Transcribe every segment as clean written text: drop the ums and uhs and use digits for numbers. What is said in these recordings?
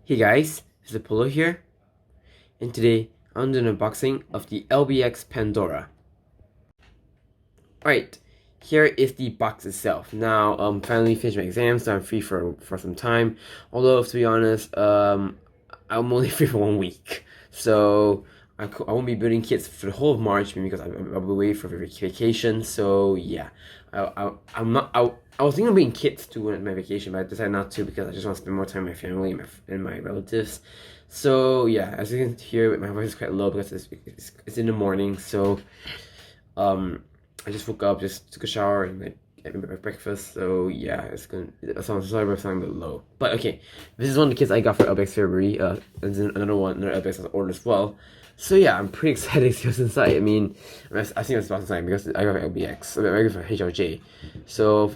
Hey guys, it's Apollo here, and today I'm doing an unboxing of the LBX Pandora. Alright, here is the box itself. Now, finally finished my exams, so I'm free for some time. Although, to be honest, I'm only free for 1 week. So, I won't be building kits for the whole of March because I'll be away for vacation. So, yeah. I was thinking of being kits to my vacation, but I decided not to because I just want to spend more time with my family and my relatives. So, yeah, as you can hear, my voice is quite low because it's in the morning. So, I just woke up, just took a shower, and like ate my breakfast. So yeah, it's gonna. Sorry about sounding a bit low, but okay. This is one of the kits I got for LBX February. And then another LBX has ordered as well. So yeah, I'm pretty excited to see what's inside. I mean, I think it's what's inside because I got LBX. I got for HLJ. So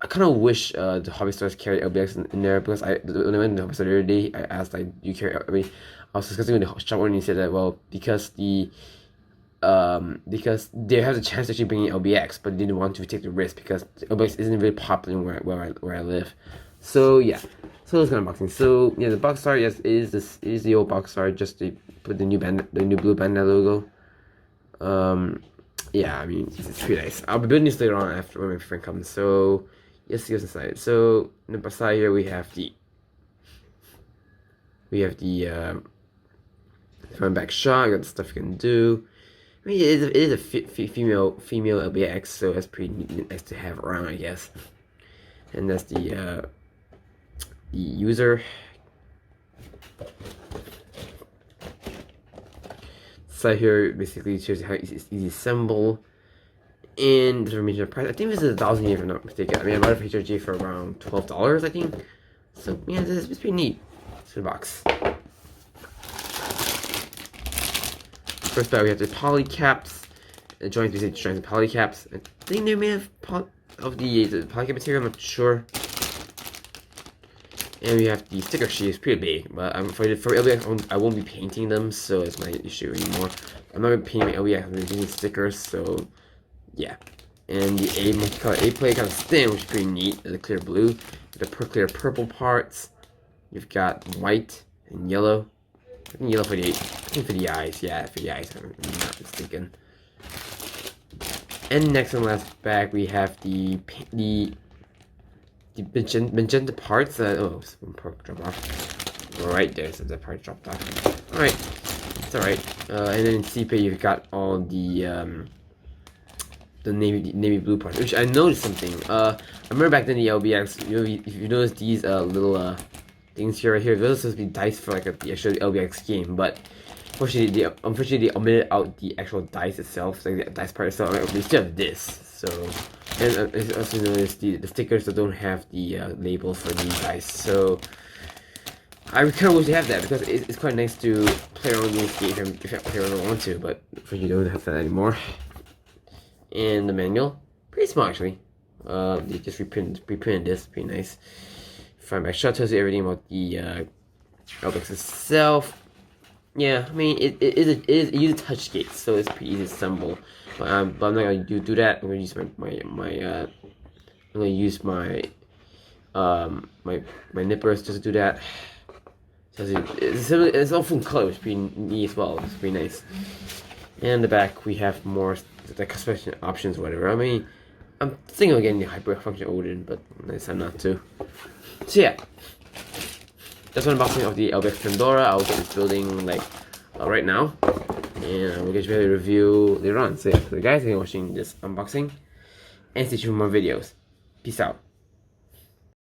I kind of wish the hobby stores carry LBX in there because when I went to the hobby store the other day, I asked like, do you carry? I mean, I was discussing with the shop owner and he said that well because they have the chance to actually bring in LBX, but they didn't want to take the risk because LBX isn't really popular where I live. So yeah, so it's kind of unboxing. So yeah, the box art, yes, is the old box art. Just to put the new blue Bandai logo. Yeah, I mean it's pretty nice. I'll be building this later on after when my friend comes. So let's see what's inside. So in the side here we have the front back shot. You got the stuff you can do. I mean, it is a female LBX, so that's pretty nice to have around, I guess. And that's the user. So here basically shows you how easy to assemble. And the information price. I think this is 1,000 yen if I'm not mistaken. I mean, I bought it for HRG for around $12, I think. So yeah, it's pretty neat. It's the box. First back we have the poly caps. The joints, we say joints and poly caps. I think they're made of the poly cap material, I'm not sure. And we have the sticker sheet, it's pretty big, but for LBX I won't be painting them, so it's my issue anymore. I'm not gonna paint my LBX, I'm using stickers, so yeah. And the multicolor A-plate kind of thin, which is pretty neat. The clear blue, the clear purple parts. You've got white and yellow. I think yellow for the eyes. Yeah, for the eyes. I'm not mistaken. And next and last bag, we have the magenta parts. Oh, one part dropped off. Right there, so that part dropped off. All right, it's all right. And then in CP, you've got all the navy blue parts. Which I noticed something. I remember back then the LBX. You know, if you notice these little things here right here, those are supposed to be dice for like the actual LBX game, but unfortunately they omitted out the actual dice itself, like the dice part itself. They still have this. So, and also notice the stickers that don't have the labels for these dice. So I kind of wish they have that because it's quite nice to play around with this game if I really want to, but unfortunately you don't have that anymore. And the manual, pretty small actually. They just reprinted this, pretty nice. Front back shot tells you everything about the LBX itself. Yeah, I mean it uses touch skates, so it's pretty easy to assemble. But I'm not gonna do that. I'm gonna use my nippers just to do that. So it's all full color, which is pretty neat as well. It's pretty nice. And the back we have more the customization options, whatever. I mean, I'm thinking of getting the hyper function Odin, but I decided not to. So yeah, that's one unboxing of the LBX Pandora. I'll get this building like right now, and I will get you a review later on. So yeah, so guys, thank you for watching this unboxing, and stay tuned for more videos. Peace out.